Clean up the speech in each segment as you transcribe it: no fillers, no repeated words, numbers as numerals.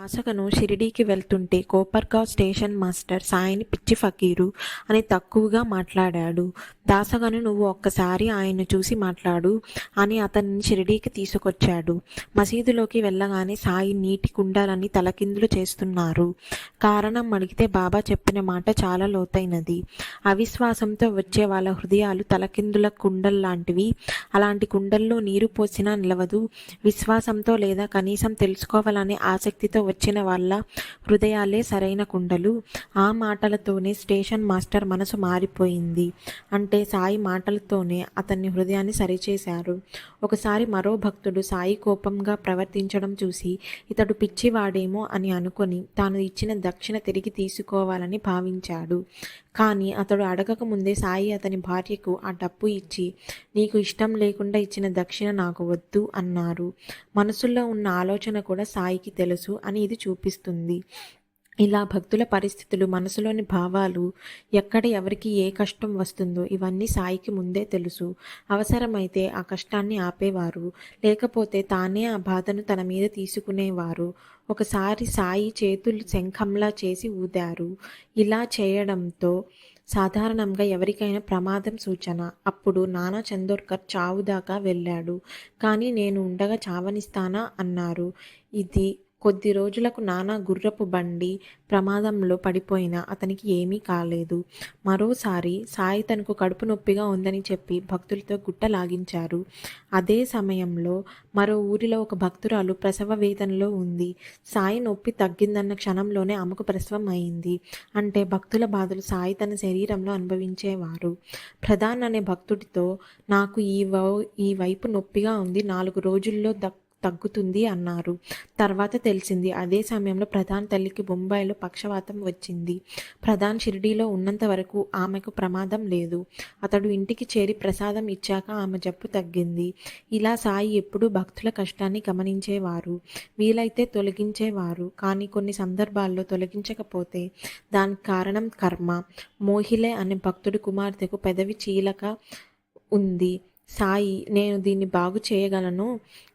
దాసగను షిరిడీకి వెళ్తుంటే Kopargaon station master సాయిని పిచ్చి ఫకీరు అని తక్కువగా మాట్లాడాడు. దాసగను నువ్వు ఒక్కసారి ఆయన్ను చూసి మాట్లాడు అని అతన్ని షిరిడీకి తీసుకొచ్చాడు. మసీదులోకి వెళ్ళగానే సాయి నీటి కుండలని తలకిందులు చేస్తున్నారు. కారణం అడిగితే బాబా చెప్పిన మాట చాలా లోతైనది. అవిశ్వాసంతో వచ్చే వాళ్ళ హృదయాలు తలకిందుల కుండల్లాంటివి. అలాంటి కుండల్లో నీరు పోసినా నిలవదు. విశ్వాసంతో లేదా కనీసం తెలుసుకోవాలనే ఆసక్తితో వచ్చిన వాళ్ళ హృదయాలే సరైన కుండలు. ఆ మాటలతోనే స్టేషన్ మాస్టర్ మనసు మారిపోయింది. అంటే సాయి మాటలతోనే అతన్ని హృదయాన్ని సరిచేశారు. ఒకసారి మరో భక్తుడు సాయి కోపంగా ప్రవర్తించడం చూసి ఇతడు పిచ్చివాడేమో అని అనుకొని తాను ఇచ్చిన దక్షిణ తిరిగి తీసుకోవాలని భావించాడు. కానీ అతడు అడగక ముందే సాయి అతని భార్యకు ఆ డబ్బు ఇచ్చి నీకు ఇష్టం లేకుండా ఇచ్చిన దక్షిణ నాకు వద్దు అన్నారు. మనసులో ఉన్న ఆలోచన కూడా సాయికి తెలుసు అని ఇది చూపిస్తుంది. ఇలా భక్తుల పరిస్థితులు, మనసులోని భావాలు, ఎక్కడ ఎవరికి ఏ కష్టం వస్తుందో ఇవన్నీ సాయికి ముందే తెలుసు. అవసరమైతే ఆ కష్టాన్ని ఆపేవారు, లేకపోతే తానే ఆ బాధను తన మీద తీసుకునేవారు. ఒకసారి సాయి చేతులు శంఖంలా చేసి ఊదారు. ఇలా చేయడంతో సాధారణంగా ఎవరికైనా ప్రమాదం సూచన. అప్పుడు నానా చందోర్కర్ చావు దాకా వెళ్ళాడు. కానీ నేను ఉండగా చావనిస్తానా అన్నారు. ఇది కొద్ది రోజులకు నానా గుర్రపు బండి ప్రమాదంలో పడిపోయినా అతనికి ఏమీ కాలేదు. మరోసారి సాయి తనకు కడుపు నొప్పిగా ఉందని చెప్పి భక్తులతో గుట్ట లాగించారు. అదే సమయంలో మరో ఊరిలో ఒక భక్తురాలు ప్రసవ వేదనలో ఉంది. సాయి నొప్పి తగ్గిందన్న క్షణంలోనే ఆమెకు ప్రసవం అయింది. అంటే భక్తుల బాధలు సాయి తన శరీరంలో అనుభవించేవారు. ప్రధాన్ అనే భక్తుడితో నాకు ఈ వైపు నొప్పిగా ఉంది, 4 రోజుల్లో తగ్గుతుంది అన్నారు. తర్వాత తెలిసింది అదే సమయంలో ప్రధాన్ తల్లికి బొంబాయిలో పక్షవాతం వచ్చింది. ప్రధాన్ షిరిడీలో ఉన్నంత వరకు ఆమెకు ప్రమాదం లేదు. అతడు ఇంటికి చేరి ప్రసాదం ఇచ్చాక ఆమె జబ్బు తగ్గింది. ఇలా సాయి ఎప్పుడూ భక్తుల కష్టాన్ని గమనించేవారు. వీలైతే తొలగించేవారు. కానీ కొన్ని సందర్భాల్లో తొలగించకపోతే దానికి కారణం కర్మ. మోహిలే అనే భక్తుడి కుమార్తెకు పెదవి చీలక ఉంది. సాయి నేను దీన్ని బాగు చేయగలను,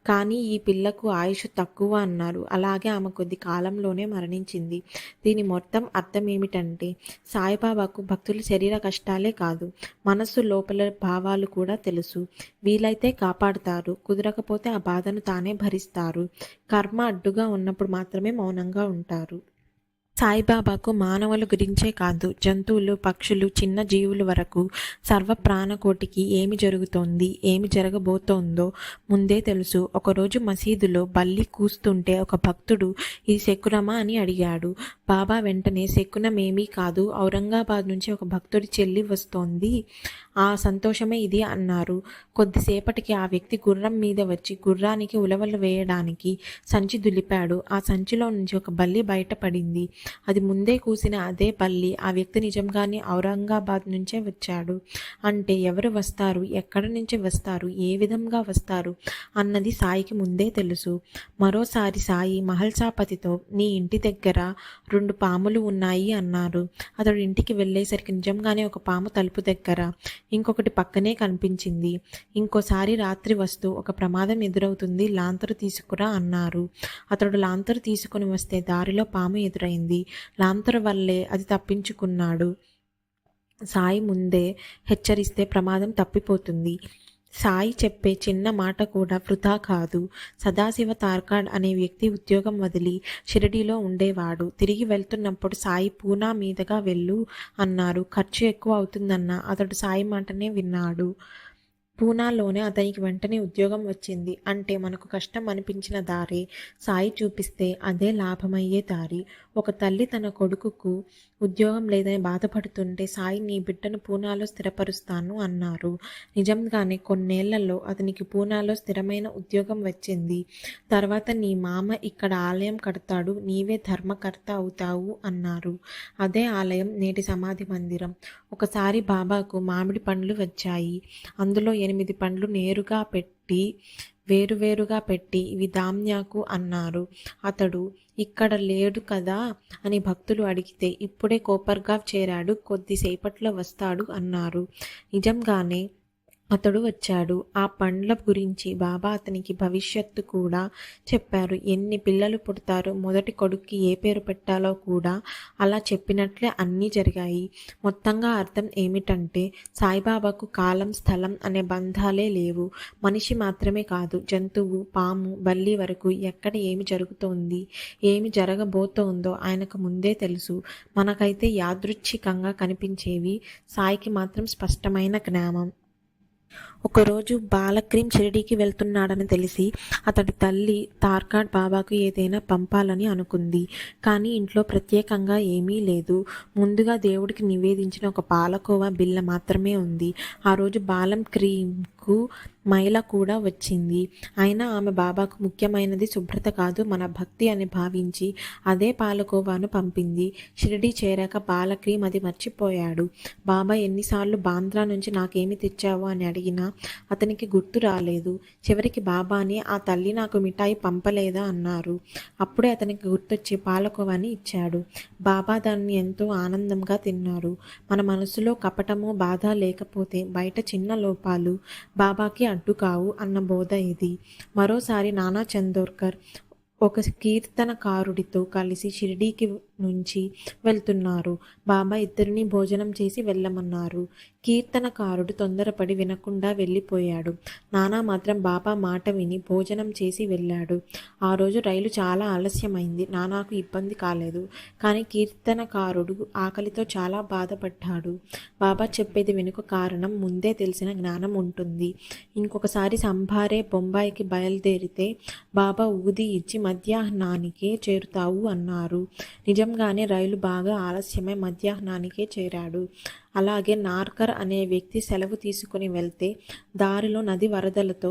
కానీ ఈ పిల్లకు ఆయుష్ తక్కువ అన్నారు. అలాగే ఆమె కొద్ది కాలంలోనే మరణించింది. దీని మొత్తం అర్థం ఏమిటంటే సాయిబాబాకు భక్తుల శరీర కష్టాలే కాదు, మనస్సు లోపల భావాలు కూడా తెలుసు. వీలైతే కాపాడుతారు, కుదరకపోతే ఆ బాధను తానే భరిస్తారు. కర్మ అడ్డుగా ఉన్నప్పుడు మాత్రమే మౌనంగా ఉంటారు. సాయిబాబాకు మానవుల గురించే కాదు, జంతువులు, పక్షులు, చిన్న జీవుల వరకు సర్వ ప్రాణకోటికి ఏమి జరుగుతోంది, ఏమి జరగబోతోందో ముందే తెలుసు. ఒకరోజు మసీదులో బల్లి కూస్తుంటే ఒక భక్తుడు ఇది శకునమా అని అడిగాడు. బాబా వెంటనే శకునమేమీ కాదు, ఔరంగాబాద్ నుంచి ఒక భక్తుడి చెల్లి వస్తోంది, ఆ సంతోషమే ఇది అన్నారు. కొద్దిసేపటికి ఆ వ్యక్తి గుర్రం మీద వచ్చి గుర్రానికి ఉలవలు వేయడానికి సంచి దులిపాడు. ఆ సంచిలో నుంచి ఒక బల్లి బయటపడింది. అది ముందే కూసిన అదే బల్లి. ఆ వ్యక్తి నిజంగానే ఔరంగాబాద్ నుంచే వచ్చాడు. అంటే ఎవరు వస్తారు, ఎక్కడి నుంచి వస్తారు, ఏ విధంగా వస్తారు అన్నది సాయికి ముందే తెలుసు. మరోసారి సాయి మహల్సాపతితో నీ ఇంటి దగ్గర 2 పాములు ఉన్నాయి అన్నారు. అతడు ఇంటికి వెళ్ళేసరికి నిజంగానే ఒక పాము తలుపు దగ్గర, ఇంకొకటి పక్కనే కనిపించింది. ఇంకోసారి రాత్రి వస్తూ ఒక ప్రమాదం ఎదురవుతుంది, లాంతరు తీసుకురా అన్నారు. అతడు లాంతరు తీసుకుని వస్తే దారిలో పాము ఎదురైంది. లాంతరు వల్లే అది తప్పించుకున్నాడు. సాయి ముందే హెచ్చరిస్తే ప్రమాదం తప్పిపోతుంది. సాయి చెప్పే చిన్న మాట కూడా వృధా కాదు. సదాశివ తార్కాడ్ అనే వ్యక్తి ఉద్యోగం వదిలి షిరిడీలో ఉండేవాడు. తిరిగి వెళ్తున్నప్పుడు సాయి పూనా మీదుగా వెళ్ళు అన్నారు. ఖర్చు ఎక్కువ అవుతుందన్న అతడు సాయి మాటనే విన్నాడు. పూనాలోనే అతనికి వెంటనే ఉద్యోగం వచ్చింది. అంటే మనకు కష్టం అనిపించిన దారి సాయి చూపిస్తే అదే లాభమయ్యే దారి. ఒక తల్లి తన కొడుకుకు ఉద్యోగం లేదని బాధపడుతుంటే సాయి నీ బిడ్డను పూనాలో స్థిరపరుస్తాను అన్నారు. నిజంగానే కొన్నేళ్లలో అతనికి పూనాలో స్థిరమైన ఉద్యోగం వచ్చింది. తర్వాత నీ మామ ఇక్కడ ఆలయం కడతాడు, నీవే ధర్మకర్త అవుతావు అన్నారు. అదే ఆలయం నేటి సమాధి మందిరం. ఒకసారి బాబాకు మామిడి పండ్లు వచ్చాయి. అందులో 8 పండ్లు వేరువేరుగా పెట్టి ఇవి దామ్యాకు అన్నారు. అతడు ఇక్కడ లేడు కదా అని భక్తులు అడిగితే ఇప్పుడే కోపర్గావ్ చేరాడు, కొద్దిసేపట్లో వస్తాడు అన్నారు. నిజంగానే అతడు వచ్చాడు. ఆ పండ్ల గురించి బాబా అతనికి భవిష్యత్తు కూడా చెప్పారు. ఎన్ని పిల్లలు పుడతారో, మొదటి కొడుక్కి ఏ పేరు పెట్టాలో కూడా అలా చెప్పినట్లే అన్నీ జరిగాయి. మొత్తంగా అర్థం ఏమిటంటే సాయిబాబాకు కాలం, స్థలం అనే బంధాలే లేవు. మనిషి మాత్రమే కాదు, జంతువు, పాము, బల్లి వరకు ఎక్కడ ఏమి జరుగుతోంది, ఏమి జరగబోతోందో ఆయనకు ముందే తెలుసు. మనకైతే యాదృచ్ఛికంగా కనిపించేవి, సాయికి మాత్రం స్పష్టమైన జ్ఞానం. ఒకరోజు బాలక్రీమ్ షిరిడీకి వెళ్తున్నాడని తెలిసి అతడి తల్లి తార్కాడ్ బాబాకు ఏదైనా పంపాలని అనుకుంది. కానీ ఇంట్లో ప్రత్యేకంగా ఏమీ లేదు. ముందుగా దేవుడికి నివేదించిన ఒక పాలకోవా బిళ్ళ మాత్రమే ఉంది. ఆ రోజు బాలం క్రీమ్కు మైల కూడా వచ్చింది. అయినా ఆమె బాబాకు ముఖ్యమైనది శుభ్రత కాదు, మన భక్తి అని భావించి అదే పాలకోవాను పంపింది. షిరిడీ చేరాక బాలక్రీమ్ అది మర్చిపోయాడు. బాబా ఎన్నిసార్లు బాంద్రా నుంచి నాకేమి తెచ్చావు అని అడిగినా అతనికి గుర్తు రాలేదు. చివరికి బాబాని ఆ తల్లి నాకు మిఠాయి పంపలేదా అన్నారు. అప్పుడే అతనికి గుర్తొచ్చి పాలకోవాని ఇచ్చాడు. బాబా దాన్ని ఎంతో ఆనందంగా తిన్నారు. మన మనసులో కపటము, బాధ లేకపోతే బయట చిన్న లోపాలు బాబాకి అడ్డు కావు అన్న బోధ ఇది. మరోసారి నానా చందోర్కర్ ఒక కీర్తనకారుడితో కలిసి షిరిడీకి నుంచి వెళ్తున్నారు. బాబా ఇద్దరిని భోజనం చేసి వెళ్ళమన్నారు. కీర్తనకారుడు తొందరపడి వినకుండా వెళ్ళిపోయాడు. నానా మాత్రం బాబా మాట విని భోజనం చేసి వెళ్ళాడు. ఆ రోజు రైలు చాలా ఆలస్యమైంది. నానాకు ఇబ్బంది కాలేదు, కానీ కీర్తనకారుడు ఆకలితో చాలా బాధపడ్డాడు. బాబా చెప్పేది వెనుక కారణం ముందే తెలిసిన జ్ఞానం ఉంటుంది. ఇంకొకసారి సంభారే బొంబాయికి బయలుదేరితే బాబా ఊది ఇచ్చి మధ్యాహ్నానికే చేరుతావు అన్నారు. నిజంగానే రైలు బాగా ఆలస్యమై మధ్యాహ్నానికే చేరాడు. అలాగే నార్కర్ అనే వ్యక్తి సెలవు తీసుకుని వెళ్తే దారిలో నది వరదలతో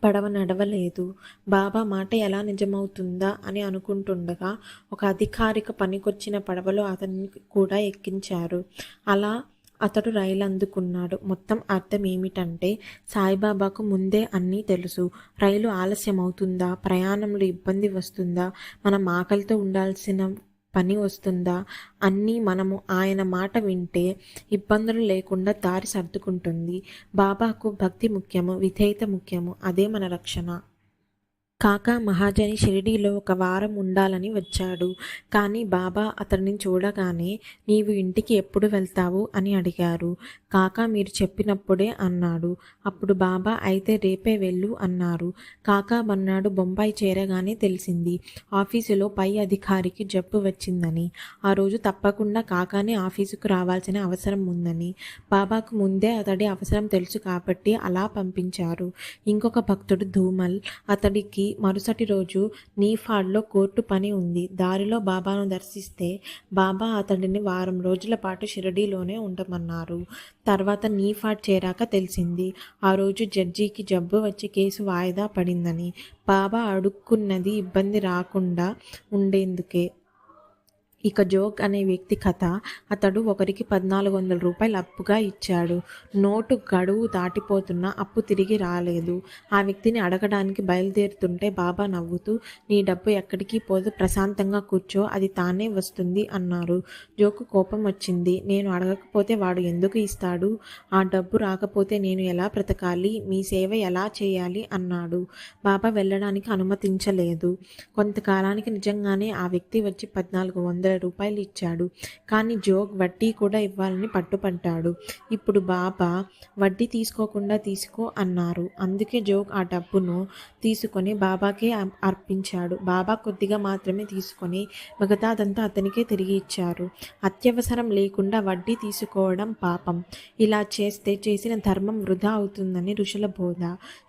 పడవ నడవలేదు. బాబా మాట ఎలా నిజమవుతుందా అని అనుకుంటుండగా ఒక అధికారిక పనికొచ్చిన పడవలో అతన్ని కూడా ఎక్కించారు. అలా అతడు రైలు అందుకున్నాడు. మొత్తం అర్థం ఏమిటంటే సాయిబాబాకు ముందే అన్నీ తెలుసు. రైలు ఆలస్యం అవుతుందా, ప్రయాణంలో ఇబ్బంది వస్తుందా, మనం ఆకలితో ఉండాల్సిన పని వస్తుందా, అన్నీ మనము ఆయన మాట వింటే ఇబ్బందులు లేకుండా దారి సర్దుకుంటుంది. బాబాకు భక్తి ముఖ్యము, విధేయత ముఖ్యము. అదే మన రక్షణ. కాకా మహాజని షిరిడీలో ఒక వారం ఉండాలని వచ్చాడు. కానీ బాబా అతడిని చూడగానే నీవు ఇంటికి ఎప్పుడు వెళ్తావు అని అడిగారు. కాకా మీరు చెప్పినప్పుడే అన్నాడు. అప్పుడు బాబా అయితే రేపే వెళ్ళు అన్నారు. కాకా మన్నాడు బొంబాయి చేరగానే తెలిసింది ఆఫీసులో పై అధికారికి జబ్బు వచ్చిందని. ఆ రోజు తప్పకుండా కాకానే ఆఫీసుకు రావాల్సిన అవసరం ఉందని. బాబాకు ముందే అతడి అవసరం తెలుసు కాబట్టి అలా పంపించారు. ఇంకొక భక్తుడు ధూమల్, అతడికి మరుసటి రోజు నీఫాడ్లో కోర్టు పని ఉంది. దారిలో బాబాను దర్శిస్తే బాబా అతడిని వారం రోజుల పాటు షిరిడీలోనే ఉండమన్నారు. తర్వాత నీఫాడ్ చేరాక తెలిసింది ఆ రోజు జడ్జికి జబ్బు వచ్చి కేసు వాయిదా పడిందని. బాబా అడుక్కున్నది ఇబ్బంది రాకుండా ఉండేందుకే. ఇక జోగ్ అనే వ్యక్తి కథ. అతడు ఒకరికి 1400 రూపాయలు అప్పుగా ఇచ్చాడు. నోటు గడువు దాటిపోతున్నా అప్పు తిరిగి రాలేదు. ఆ వ్యక్తిని అడగడానికి బయలుదేరుతుంటే బాబా నవ్వుతూ నీ డబ్బు ఎక్కడికి పోదు, ప్రశాంతంగా కూర్చో, అది తానే వస్తుంది అన్నారు. జోకు కోపం వచ్చింది. నేను అడగకపోతే వాడు ఎందుకు ఇస్తాడు? ఆ డబ్బు రాకపోతే నేను ఎలా బ్రతకాలి? మీ సేవ ఎలా చేయాలి అన్నాడు. బాబా వెళ్ళడానికి అనుమతించలేదు. కొంతకాలానికి నిజంగానే ఆ వ్యక్తి వచ్చి 1400 రూపాయలు ఇచ్చాడు. కానీ జోగ్ వడ్డీ కూడా ఇవ్వాలని పట్టుపడ్డాడు. ఇప్పుడు బాబా వడ్డీ తీసుకోకుండా తీసుకో అన్నారు. అందుకే జోగ్ ఆ డబ్బును తీసుకొని బాబాకే అర్పించాడు. బాబా కొద్దిగా మాత్రమే తీసుకొని మిగతాదంతా అతనికే తిరిగి ఇచ్చారు. అత్యవసరం లేకుండా వడ్డీ తీసుకోవడం పాపం. ఇలా చేస్తే చేసిన ధర్మం వృధా అవుతుందని ఋషుల బోధ.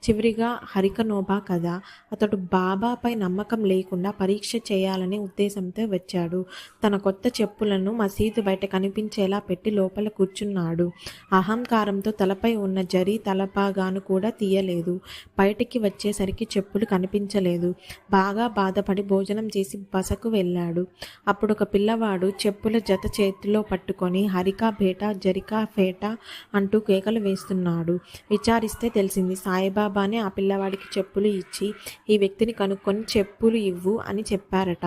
చివరిగా హరికనోబా కథ. అతడు బాబాపై నమ్మకం లేకుండా పరీక్ష చేయాలనే ఉద్దేశంతో వచ్చాడు. తన కొత్త చెప్పులను మసీదు బయట కనిపించేలా పెట్టి లోపల కూర్చున్నాడు. అహంకారంతో తలపై ఉన్న జరీ తలపాగాను కూడా తీయలేదు. బయటికి వచ్చేసరికి చెప్పులు కనిపించలేదు. బాగా బాధపడి భోజనం చేసి బసకు వెళ్ళాడు. అప్పుడు ఒక పిల్లవాడు చెప్పుల జత చేతిలో పట్టుకొని హరికా భేటా, జరికా ఫేటా అంటూ కేకలు వేస్తున్నాడు. విచారిస్తే తెలిసింది సాయిబాబానే ఆ పిల్లవాడికి చెప్పులు ఇచ్చి ఈ వ్యక్తిని కనుక్కొని చెప్పులు ఇవ్వు అని చెప్పారట.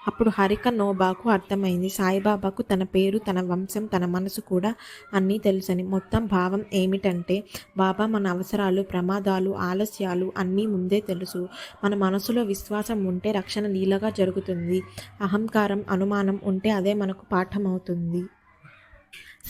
అప్పుడు హరిక నోబాకు అర్థమైంది సాయిబాబాకు తన పేరు, తన వంశం, తన మనసు కూడా అన్నీ తెలుసని. మొత్తం భావం ఏమిటంటే బాబా మన అవసరాలు, ప్రమాదాలు, ఆలస్యాలు అన్నీ ముందే తెలుసు. మన మనసులో విశ్వాసం ఉంటే రక్షణ లీలగా జరుగుతుంది. అహంకారం, అనుమానం ఉంటే అదే మనకు పాఠమవుతుంది.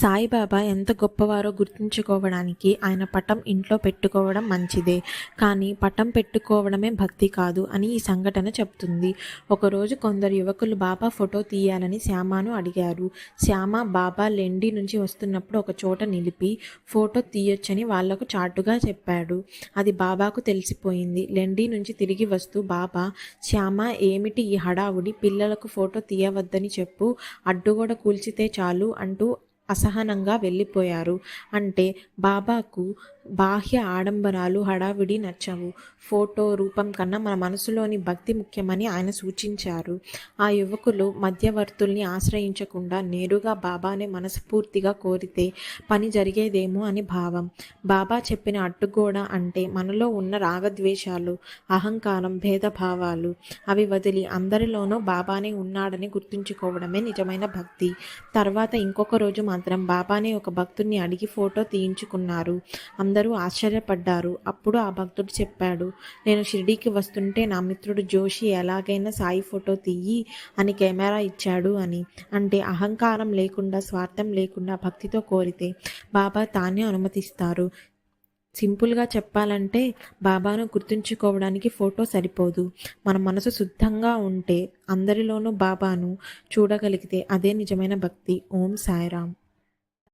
సాయిబాబా ఎంత గొప్పవారో గుర్తుంచుకోవడానికి ఆయన పటం ఇంట్లో పెట్టుకోవడం మంచిదే, కానీ పటం పెట్టుకోవడమే భక్తి కాదు అని ఈ సంఘటన చెప్తుంది. ఒకరోజు కొందరు యువకులు బాబా ఫోటో తీయాలని శ్యామను అడిగారు. శ్యామ బాబా లెండి నుంచి వస్తున్నప్పుడు ఒక చోట నిలిపి ఫోటో తీయొచ్చని వాళ్లకు చాటుగా చెప్పాడు. అది బాబాకు తెలిసిపోయింది. లెండి నుంచి తిరిగి వస్తూ బాబా, శ్యామ ఏమిటి ఈ హడావుడి, పిల్లలకు ఫోటో తీయవద్దని చెప్పు, అడ్డుగోడ కూల్చితే చాలు అంటూ అసహనంగా వెళ్ళిపోయారు. అంటే బాబాకు బాహ్య ఆడంబరాలు, హడావిడి నచ్చవు. ఫోటో రూపం కన్నా మన మనసులోని భక్తి ముఖ్యమని ఆయన సూచించారు. ఆ యువకులు మధ్యవర్తుల్ని ఆశ్రయించకుండా నేరుగా బాబానే మనస్ఫూర్తిగా కోరితే పని జరిగేదేమో అని భావం. బాబా చెప్పిన అడ్డుగోడ అంటే మనలో ఉన్న రాగద్వేషాలు, అహంకారం, భేదభావాలు అవి వదిలి అందరిలోనూ బాబానే ఉన్నాడని గుర్తుంచుకోవడమే నిజమైన భక్తి. తర్వాత ఇంకొక రోజు మాత్రం బాబానే ఒక భక్తుడిని అడిగి ఫోటో తీయించుకున్నారు. అందరూ ఆశ్చర్యపడ్డారు. అప్పుడు ఆ భక్తుడు చెప్పాడు, నేను షిరిడీకి వస్తుంటే నా మిత్రుడు జోషి ఎలాగైనా సాయి ఫోటో తీయి అని కెమెరా ఇచ్చాడు అని. అంటే అహంకారం లేకుండా, స్వార్థం లేకుండా భక్తితో కోరితే బాబా తానే అనుమతిస్తారు. సింపుల్గా చెప్పాలంటే బాబాను గుర్తుంచుకోవడానికి ఫోటో సరిపోదు. మన మనసు శుద్ధంగా ఉంటే అందరిలోనూ బాబాను చూడగలిగితే అదే నిజమైన భక్తి. ఓం సాయిరామ్.